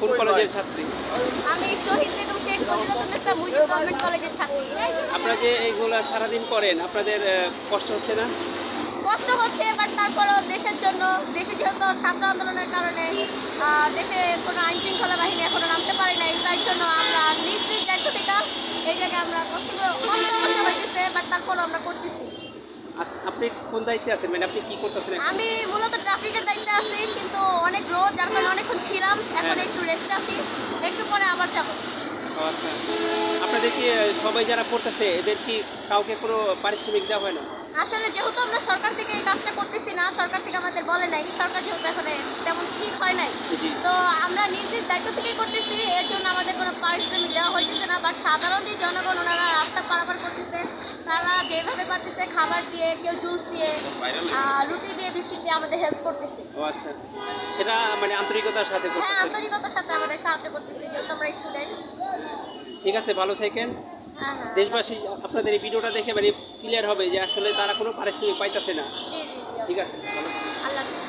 কোন কলেজের ছাত্রী? আমি শহীদ বেগম শেখ মুজিবুন্নেছা মুজিব গভর্নমেন্ট কলেজের ছাত্রী। আপনারা যে এইগুলা সারাদিন করেন আপনাদের কষ্ট হচ্ছে না? কষ্ট হচ্ছে, বাট তারপরও দেশের জন্য, দেশে যেহেতু ছাত্র আন্দোলনের কারণে দেশে কোনো আইন শৃঙ্খলা বাহিনী এখনো নামতে পারে নাই, তাই জন্য আমরা নিজ নিজ দায়িত্ব থেকে এই জায়গায় আমরা কষ্ট অবশ্যই হইতেছে, বাট তারপরও আমরা করতেছি। আপনি কোন দায়িত্বে আছেন, মানে আপনি কি করতেছেন? আমি মূলত ট্রাফিকের দায়িত্বে আছি, কিন্তু অনেক রোদ, যার কারণে অনেকক্ষণ ছিলাম, এখন একটু রেস্টে আছি, একটু পরে আবার যাবো। আচ্ছা, আপনাদের কি সবাই যারা পড়তেছে এদের কি কাউকে কোনো পারিশ্রমিক দেওয়া হয় না? আসলে যেহেতু আমরা সরকার থেকে এই কাজটা করতেছি না, সরকার থেকে আমাদের বলে নাই, সরকার যেহেতু এখন তেমন ঠিক হয় নাই, তো আমরা নিজ নিজ দায়িত্ব থেকেই করতেছি, এর জন্য আমাদের কোনো পারিশ্রমিক দেওয়া হইতেছে না। বা সাধারণ যে জনগণ ওনারা রাস্তা পারাপার করতেছে, তারা যেভাবে পারতেছে খাবার দিয়ে, কেউ জুস দিয়ে, রুটি দিয়ে, বিস্কিট দিয়ে আমাদের হেল্প করতেছে। ও আচ্ছা, সেটা মানে আন্তরিকতার সাথে করতেছেন? হ্যাঁ, আন্তরিকতার সাথে আমাদের সাহায্য করতেছে, যেহেতু আমরা স্টুডেন্ট। ঠিক আছে, ভালো থাকেন। হ্যাঁ হ্যাঁ, দেশবাসী আপনাদের এই ভিডিওটা দেখে মানে ক্লিয়ার হবে যে আসলে তারা কোনো পারিশ্রমিক পাইতেছে না। জি জি জি, ঠিক আছে, ভালো থাকেন। আল্লাহ হাফেজ।